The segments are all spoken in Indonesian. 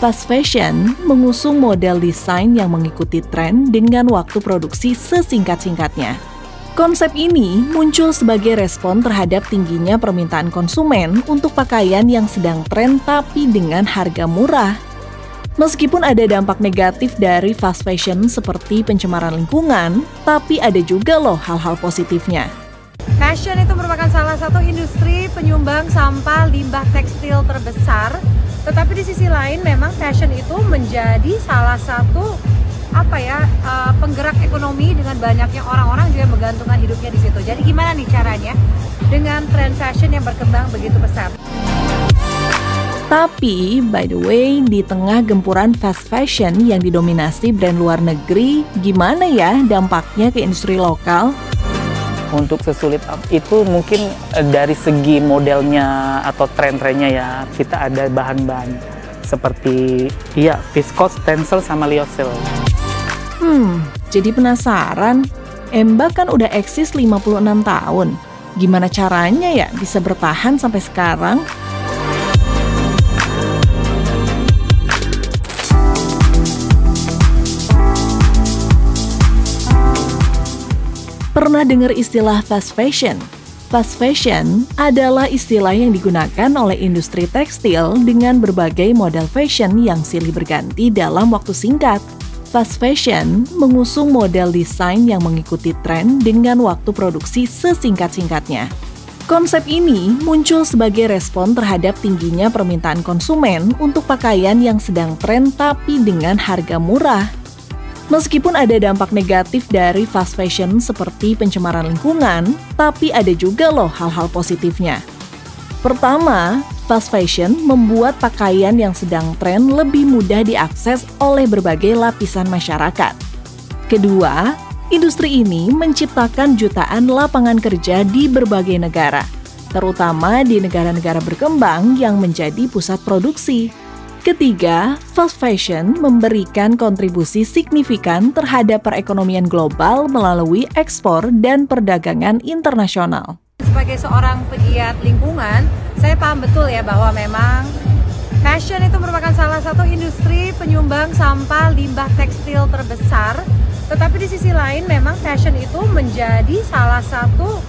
Fast fashion mengusung model desain yang mengikuti tren dengan waktu produksi sesingkat-singkatnya. Konsep ini muncul sebagai respon terhadap tingginya permintaan konsumen untuk pakaian yang sedang tren tapi dengan harga murah. Meskipun ada dampak negatif dari fast fashion seperti pencemaran lingkungan, tapi ada juga loh hal-hal positifnya. Fashion itu merupakan salah satu industri penyumbang sampah limbah tekstil terbesar. Tetapi di sisi lain memang fashion itu menjadi salah satu penggerak ekonomi dengan banyaknya orang-orang juga menggantungkan hidupnya di situ. Jadi gimana nih caranya dengan tren fashion yang berkembang begitu pesat? Tapi, by the way, di tengah gempuran fast fashion yang didominasi brand luar negeri, gimana ya dampaknya ke industri lokal? Untuk sesulit itu mungkin dari segi modelnya atau tren-trennya ya, kita ada bahan-bahan seperti viscose, tencel, sama lyocell. Jadi penasaran, Emba kan udah eksis 56 tahun. Gimana caranya ya bisa bertahan sampai sekarang? Pernah dengar istilah fast fashion? Fast fashion adalah istilah yang digunakan oleh industri tekstil dengan berbagai model fashion yang silih berganti dalam waktu singkat. Fast fashion mengusung model desain yang mengikuti tren dengan waktu produksi sesingkat-singkatnya. Konsep ini muncul sebagai respon terhadap tingginya permintaan konsumen untuk pakaian yang sedang tren tapi dengan harga murah. Meskipun ada dampak negatif dari fast fashion seperti pencemaran lingkungan, tapi ada juga loh hal-hal positifnya. Pertama, fast fashion membuat pakaian yang sedang tren lebih mudah diakses oleh berbagai lapisan masyarakat. Kedua, industri ini menciptakan jutaan lapangan kerja di berbagai negara, terutama di negara-negara berkembang yang menjadi pusat produksi. Ketiga, fast fashion memberikan kontribusi signifikan terhadap perekonomian global melalui ekspor dan perdagangan internasional. Sebagai seorang pegiat lingkungan, saya paham betul ya bahwa memang fashion itu merupakan salah satu industri penyumbang sampah limbah tekstil terbesar. Tetapi di sisi lain memang fashion itu menjadi salah satu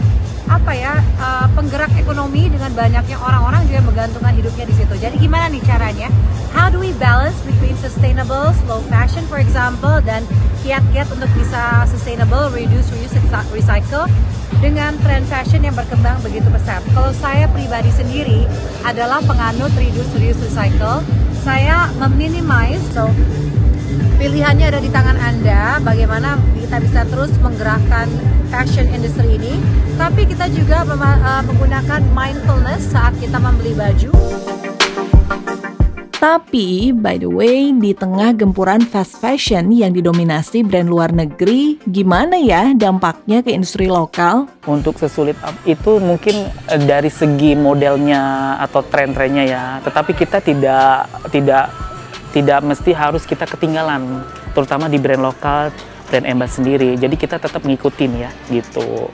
penggerak ekonomi dengan banyaknya orang-orang juga menggantungkan hidupnya di situ. Jadi gimana nih caranya? How do we balance between sustainable, slow fashion for example, dan kiat-kiat untuk bisa sustainable, reduce, reuse, recycle dengan tren fashion yang berkembang begitu pesat? Kalau saya pribadi sendiri adalah penganut reduce, reuse, recycle. Saya meminimize, so pilihannya ada di tangan Anda, bagaimana kita bisa terus menggerakkan fashion industry ini, tapi kita juga menggunakan mindfulness saat kita membeli baju. Tapi, by the way, di tengah gempuran fast fashion yang didominasi brand luar negeri, gimana ya dampaknya ke industri lokal? Untuk sesulit itu mungkin dari segi modelnya atau tren-trennya ya, tetapi kita tidak mesti harus kita ketinggalan, terutama di brand lokal, brand Emba sendiri. Jadi kita tetap ngikutin ya, gitu.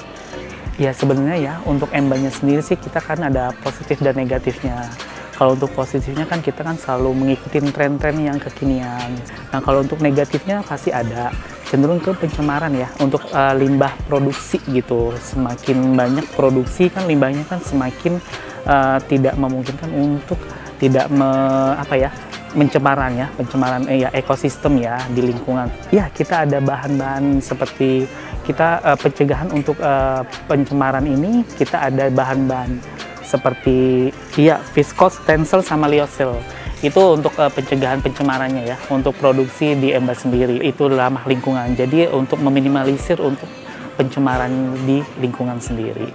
Ya sebenarnya ya, untuk Embanya sendiri sih kita kan ada positif dan negatifnya. Kalau untuk positifnya kan kita kan selalu mengikuti tren-tren yang kekinian. Nah kalau untuk negatifnya pasti ada, cenderung ke pencemaran ya, untuk limbah produksi gitu. Semakin banyak produksi kan limbahnya kan tidak memungkinkan untuk tidak pencemaran ekosistem ya di lingkungan. Ya kita ada bahan-bahan seperti kita pencegahan untuk pencemaran ini, kita ada bahan-bahan seperti viscose, tencel, sama lyocell. Itu untuk pencegahan pencemarannya ya, untuk produksi di Emba sendiri. Itu ramah lingkungan, jadi untuk meminimalisir untuk pencemaran di lingkungan sendiri.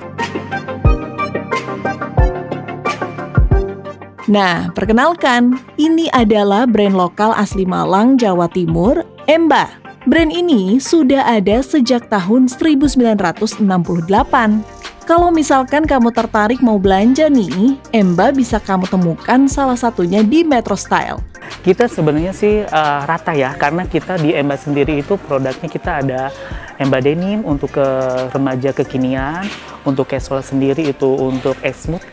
Nah, perkenalkan, ini adalah brand lokal asli Malang, Jawa Timur, Emba. Brand ini sudah ada sejak tahun 1968. Kalau misalkan kamu tertarik mau belanja nih, Emba bisa kamu temukan salah satunya di Metro Style. Kita sebenarnya sih rata ya, karena kita di Emba sendiri itu produknya kita ada Emba denim untuk ke remaja kekinian, untuk casual sendiri itu untuk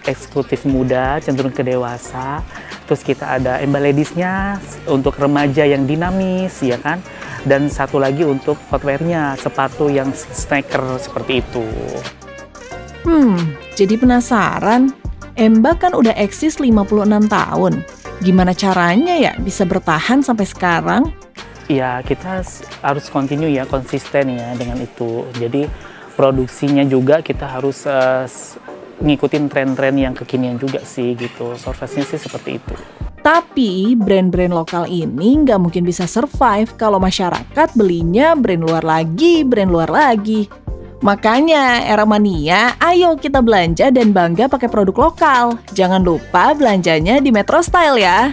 eksklusif muda, cenderung ke dewasa. Terus kita ada Emba ladiesnya untuk remaja yang dinamis, ya kan? Dan satu lagi untuk footwear-nya, sepatu yang sneaker seperti itu. Jadi penasaran. Emba kan udah eksis 56 tahun. Gimana caranya ya bisa bertahan sampai sekarang? Ya, kita harus continue ya, konsisten ya dengan itu. Jadi produksinya juga kita harus ngikutin tren-tren yang kekinian juga sih gitu. Surface-nya sih seperti itu. Tapi brand-brand lokal ini nggak mungkin bisa survive kalau masyarakat belinya brand luar lagi. Makanya, Era Mania, ayo kita belanja dan bangga pakai produk lokal. Jangan lupa belanjanya di Metro Style ya.